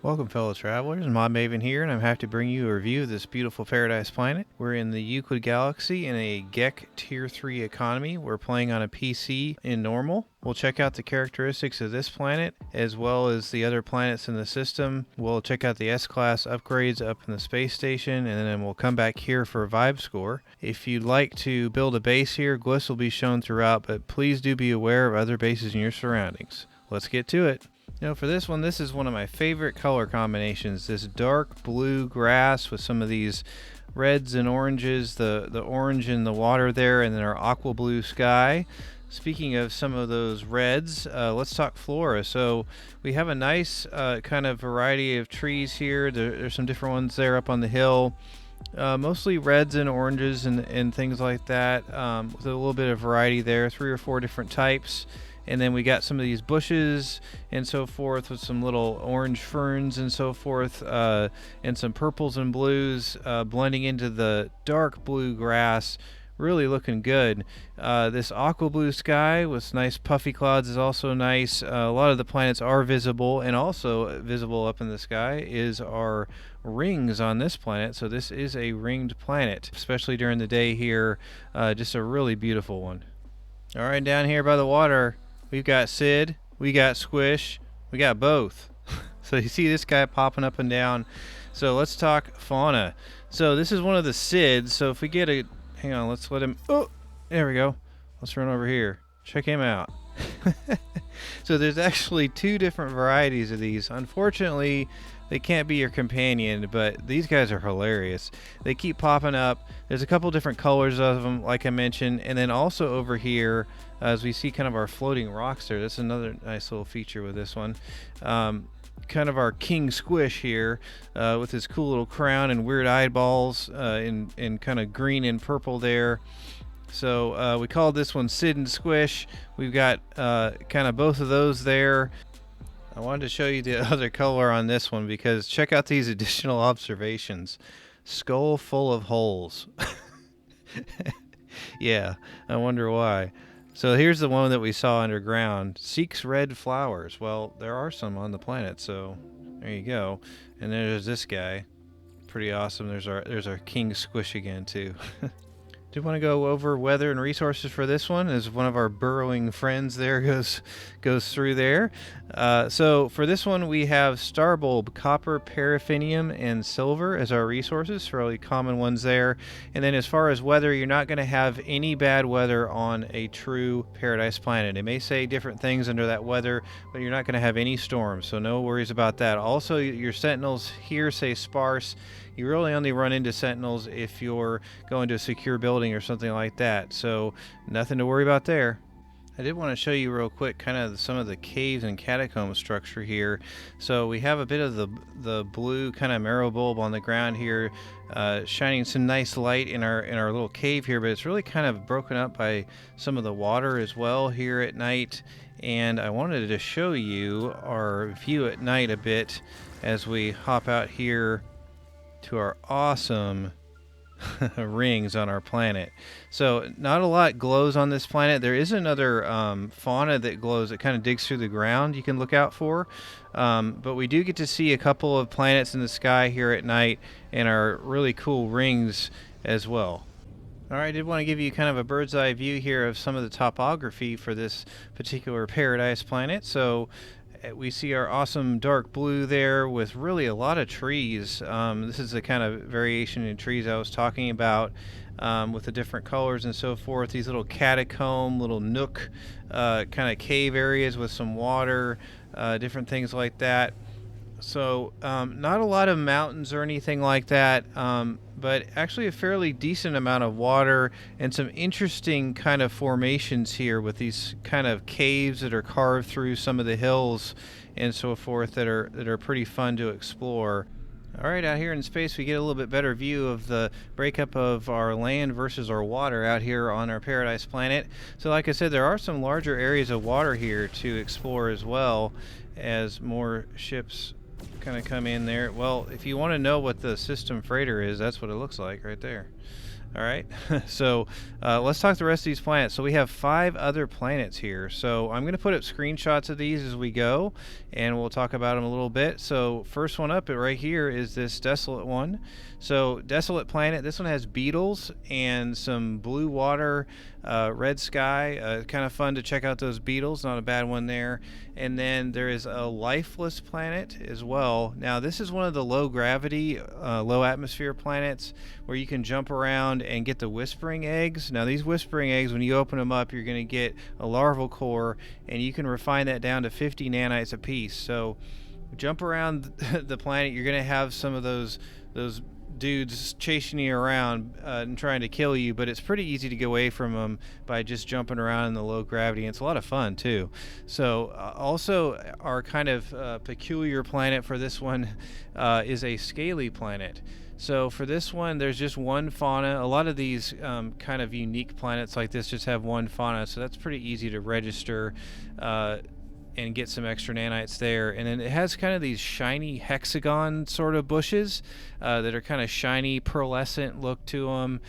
Welcome, fellow travelers. Modmaven here, and I'm happy to bring you a review of this beautiful paradise planet. We're in the Euclid Galaxy in a GEC Tier 3 economy. We're playing on a PC in normal. We'll check out the characteristics of this planet, as well as the other planets in the system. We'll check out the S-Class upgrades up in the space station, and then we'll come back here for a vibe score. If you'd like to build a base here, glyphs will be shown throughout, but please do be aware of other bases in your surroundings. Let's get to it. For this one, this is one of my favorite color combinations. This dark blue grass with some of these reds and oranges, the orange in the water there, and then our aqua blue sky. Speaking of some of those reds, let's talk Flora. So we have a nice kind of variety of trees here. There's some different ones there up on the hill. Mostly reds and oranges and things like that, with a little bit of variety there, 3 or 4 different types. And then we got some of these bushes and so forth with some little orange ferns and so forth, and some purples and blues blending into the dark blue grass. Really looking good. This aqua blue sky with nice puffy clouds is also nice. A lot of the planets are visible, and also visible up in the sky is our rings on this planet. So this is a ringed planet, especially during the day here. Just a really beautiful one. All right, down here by the water, we've got Sid, we got Squish, we got both. So you see this guy popping up and down. So let's talk Fauna. So this is one of the Sids. So if we get a, hang on, let's let him, oh, there we go. Let's run over here. Check him out. So there's actually 2 different varieties of these. Unfortunately, they can't be your companion, but these guys are hilarious. They keep popping up. There's a couple different colors of them, like I mentioned, and then also over here, as we see kind of our floating rocks there. That's another nice little feature with this one. Kind of our King Squish here, with his cool little crown and weird eyeballs, in kind of green and purple there. So we called this one Sid and Squish. We've got kind of both of those there. I wanted to show you the other color on this one because check out these additional observations. Skull full of holes. Yeah, I wonder why. So here's the one that we saw underground. Seeks red flowers. Well, there are some on the planet, so there you go. And there's this guy. Pretty awesome. There's our King Squish again too. Do want to go over weather and resources for this one, as one of our burrowing friends there goes through there. So for this one, we have starbulb, copper, paraffinium, and silver as our resources, fairly common ones there. And then as far as weather, you're not going to have any bad weather on a true paradise planet. It may say different things under that weather, but you're not going to have any storms, so no worries about that. Also, your sentinels here say sparse. You really only run into sentinels if you're going to a secure building or something like that, so nothing to worry about there. I did want to show you real quick kind of some of the caves and catacomb structure here. So we have a bit of the blue kind of marrow bulb on the ground here, shining some nice light in our little cave here, but it's really kind of broken up by some of the water as well here at night. And I wanted to show you our view at night a bit as we hop out here to our awesome rings on our planet. So not a lot glows on this planet. There is another fauna that glows, that kind of digs through the ground you can look out for, but we do get to see a couple of planets in the sky here at night and our really cool rings as well. Alright, I did want to give you kind of a bird's eye view here of some of the topography for this particular paradise planet. So we see our awesome dark blue there with really a lot of trees. This is the kind of variation in trees I was talking about, with the different colors and so forth. These little catacomb, little nook kind of cave areas with some water, different things like that. So not a lot of mountains or anything like that, but actually a fairly decent amount of water and some interesting kind of formations here with these kind of caves that are carved through some of the hills and so forth that are pretty fun to explore. Alright, out here in space we get a little bit better view of the breakup of our land versus our water out here on our paradise planet. So like I said, there are some larger areas of water here to explore as well, as more ships kind of come in there. Well, if you want to know what the system freighter is, that's what it looks like right there. All right, so let's talk the rest of these planets. So we have 5 other planets here. So I'm going to put up screenshots of these as we go, and we'll talk about them a little bit. So first one up right here is this desolate one. So desolate planet, this one has beetles and some blue water, red sky. Kind of fun to check out those beetles, not a bad one there. And then there is a lifeless planet as well. Now this is one of the low gravity, low atmosphere planets where you can jump around and get the whispering eggs. Now these whispering eggs, when you open them up, you're going to get a larval core, and you can refine that down to 50 nanites a piece. So jump around the planet, you're going to have some of those dudes chasing you around and trying to kill you, but it's pretty easy to get away from them by just jumping around in the low gravity, and it's a lot of fun too. So also our kind of peculiar planet for this one is a scaly planet. So for this one, there's just one fauna. A lot of these kind of unique planets like this just have one fauna, so that's pretty easy to register and get some extra nanites there. And then it has kind of these shiny hexagon sort of bushes that are kind of shiny, pearlescent look to them.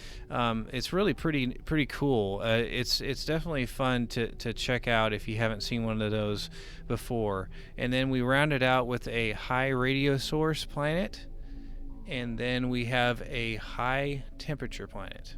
It's really pretty cool. It's definitely fun to check out if you haven't seen one of those before. And then we round it out with a high radio source planet, and then we have a high temperature planet.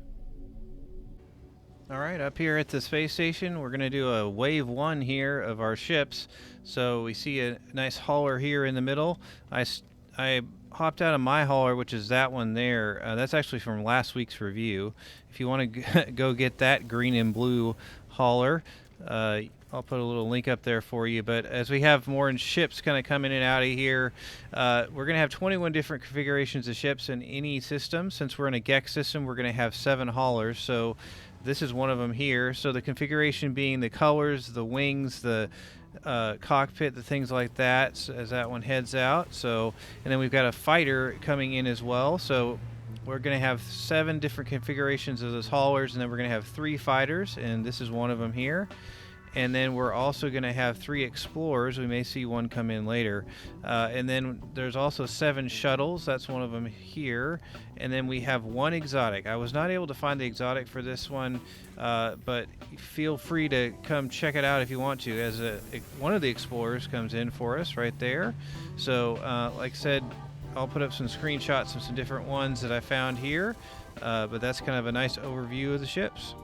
All right, up here at the space station, we're going to do a wave 1 here of our ships. So we see a nice hauler here in the middle. I hopped out of my hauler, which is that one there. That's actually from last week's review. If you want to go get that green and blue hauler, I'll put a little link up there for you. But as we have more ships kind of coming in and out of here, we're going to have 21 different configurations of ships in any system. Since we're in a GEX system, we're going to have 7 haulers. So this is one of them here. So the configuration being the colors, the wings, the cockpit, the things like that, as that one heads out. So, and then we've got a fighter coming in as well. So we're going to have 7 different configurations of those haulers, and then we're going to have 3 fighters, and this is one of them here. And then we're also going to have 3 explorers. We may see one come in later. And then there's also 7 shuttles. That's one of them here. And then we have 1 exotic. I was not able to find the exotic for this one, but feel free to come check it out if you want to, as one of the explorers comes in for us right there. So like I said, I'll put up some screenshots of some different ones that I found here, but that's kind of a nice overview of the ships.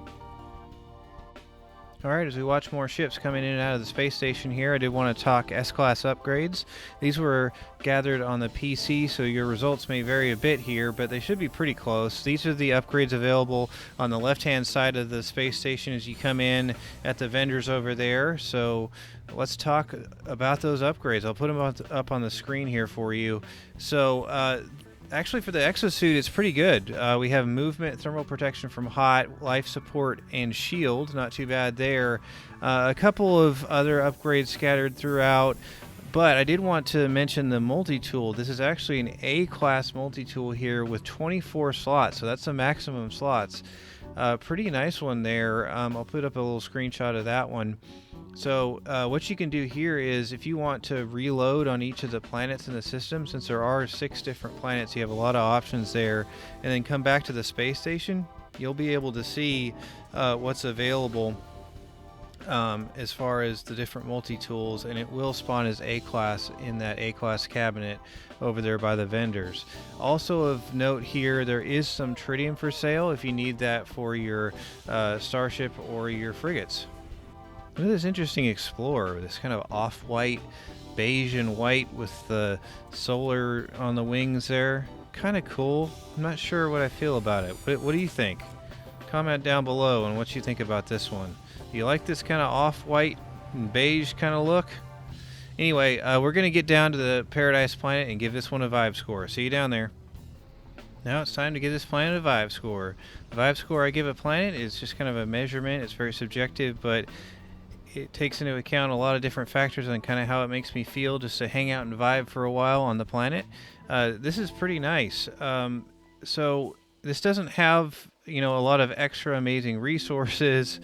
Alright, as we watch more ships coming in and out of the space station here, I did want to talk S-Class upgrades. These were gathered on the PC, so your results may vary a bit here, but they should be pretty close. These are the upgrades available on the left-hand side of the space station as you come in at the vendors over there. So let's talk about those upgrades. I'll put them up on the screen here for you. So actually, for the exosuit, it's pretty good. We have movement, thermal protection from hot, life support, and shield. Not too bad there. A couple of other upgrades scattered throughout, but I did want to mention the multi-tool. This is actually an A-class multi-tool here with 24 slots, so that's the maximum slots. Pretty nice one there. I'll put up a little screenshot of that one. So what you can do here is, if you want to reload on each of the planets in the system, since there are 6 different planets, you have a lot of options there, and then come back to the space station, you'll be able to see what's available as far as the different multi-tools, and it will spawn as A-Class in that A-Class cabinet over there by the vendors. Also of note here, there is some tritium for sale if you need that for your starship or your frigates. Look at this interesting explorer, this kind of off-white, beige and white with the solar on the wings there. Kind of cool. I'm not sure what I feel about it. What do you think? Comment down below on what you think about this one. Do you like this kind of off-white and beige kind of look? Anyway, we're going to get down to the Paradise planet and give this one a vibe score. See you down there. Now it's time to give this planet a vibe score. The vibe score I give a planet is just kind of a measurement. It's very subjective, but it takes into account a lot of different factors on kind of how it makes me feel just to hang out and vibe for a while on the planet. This is pretty nice. So this doesn't have, a lot of extra amazing resources,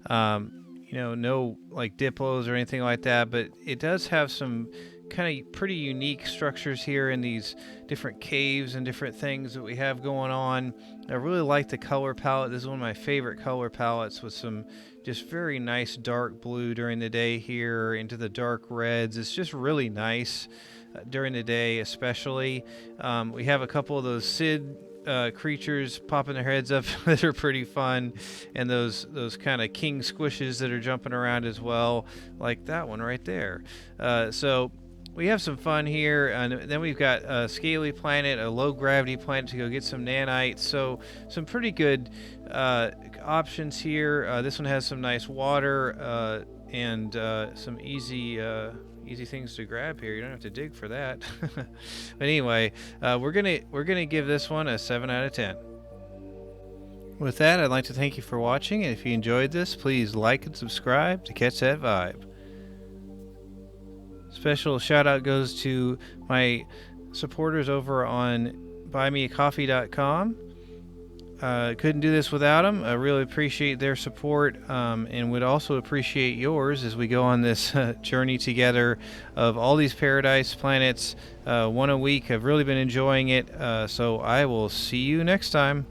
no like diplos or anything like that, but it does have some kind of pretty unique structures here in these different caves and different things that we have going on. I really like the color palette. This is one of my favorite color palettes, with some just very nice dark blue during the day here into the dark reds. It's just really nice during the day, especially. We have a couple of those Sid creatures popping their heads up that are pretty fun, and those kind of king squishes that are jumping around as well, like that one right there. So we have some fun here, and then we've got a scaly planet, a low gravity planet to go get some nanites. So some pretty good options here. This one has some nice water and some easy things to grab here. You don't have to dig for that. But anyway, we're gonna give this one a 7 out of 10. With that, I'd like to thank you for watching, and if you enjoyed this, please like and subscribe to catch that vibe. Special shout out goes to my supporters over on buymeacoffee.com. Couldn't do this without them. I really appreciate their support, and would also appreciate yours as we go on this journey together of all these paradise planets, one a week. I've really been enjoying it, so I will see you next time.